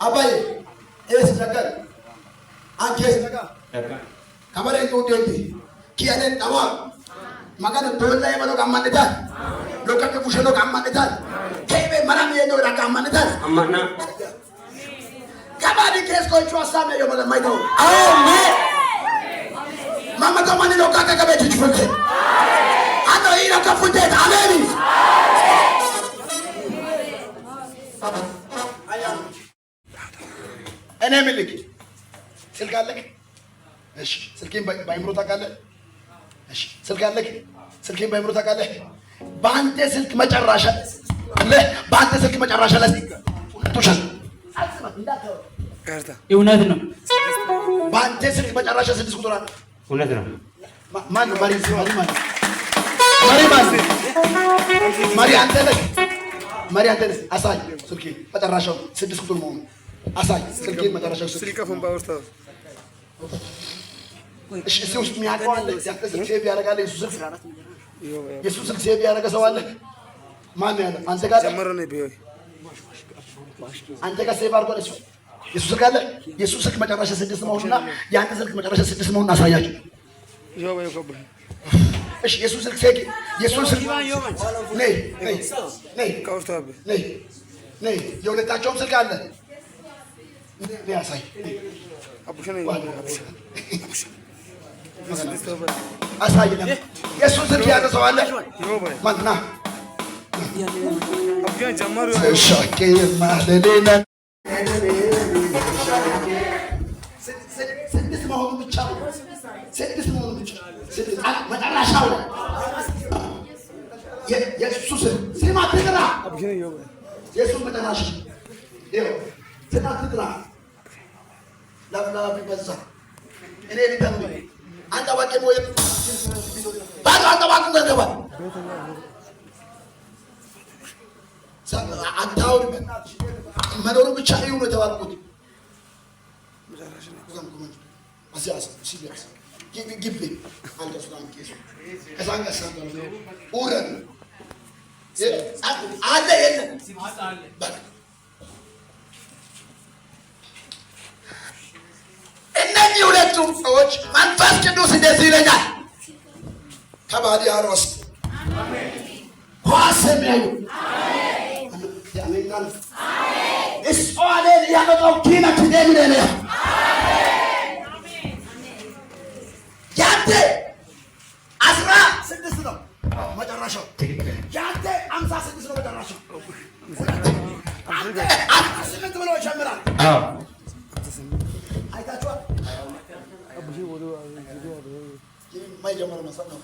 አባዬ ኤስ ነገር አንኬስ ነገር ከበሬ ቱቴቲ ኪያኔን ጠዋ magana tolla e mano gammanita lokate fushelo gammanita kebe manami yendo ra gammanita amanna kabadi kesko chwasame yo mala maido amen mama to mani lokate kabe chifuke ano ira kafute amen እኔ ምልክ ስልክ አለክ እሺ ስልኬን ባይምሮ ታውቃለህ እሺ ስልክ አለክ ስልኬን ባይምሮ ታውቃለህ በአንተ ስልክ መጨረሻ በአንተ ስልክ መጨረሻ ላይ ቶሻል እውነት ነው በአንተ ስልክ መጨረሻ 6 ቁጥር አለ እውነት ነው ማን ማሪ አንተ ነህ ማሪ አንተ ነህ አሳይ ስልኬ መጨረሻው 6 ቁጥር መሆኑ አሳይ ስልኬን መጨረሻው ስልከፉን ባወርታው እሺ እዚህ ውስጥ የሚያውቀው አለ ያንተ ስልክ ሴቭ ያደርጋል የሱስ ስልክ ሴቭ ያደረገ ሰው አለ ማን ያለ አንተ ጋር ጀመረ ነው ቢሆን አንተ ጋር ሴቭ አድርጓል እሱ የሱስ ስልክ አለ የሱስ ስልክ መጨረሻ 6 መሆኑና ያንተ ስልክ መጨረሻ 6 መሆኑን አሳያችሁ ይኸው ባይቆብ እሺ የሱስ ስልክ ሴቭ የሱስ ስልክ ነይ ካውርታብ ነይ የሁለታቸውም ስልክ አለ ያሳይ አቡሽኔ አሳይና የሱስ ስልክ ያዘ ሰው አለ ማንና አቡሽኔ ጀመሩ ሻኬ ማለሌና ስድስት መሆኑ ብቻ መጨረሻው የሱስ ስማ ትጥራ አቡሽኔ የሱስ መጨረሻ ይኸው ስማ ትጥራ ላብላብ ይበዛ እኔ ሊተም አንተ ወቄሞ ባዶ አንተ ባዶ ገባ አንታው መኖሩ ብቻ ይሁን የተባልኩት አሲያስ ሲቢያስ ግቢ አንተ ሱዳን ኬሱ ከዛንጋ ሳንጋ ኡረን አለ የለም በቃ እነዚህ ሁለቱም ሰዎች መንፈስ ቅዱስ እንደዚህ ይለኛል ከባዲ አሮስ ኳስ የሚያዩ ያሜናል እስዋሌን ያመጣው ኪነት ደምነነ ያንተ 16 ነው መጨረሻው ያንተ 56 ነው መጨረሻው አንተ 18 ብሎ ይጀምራል አይታችኋል አቡሽ ወዶ ማይጀመር መሰለኝ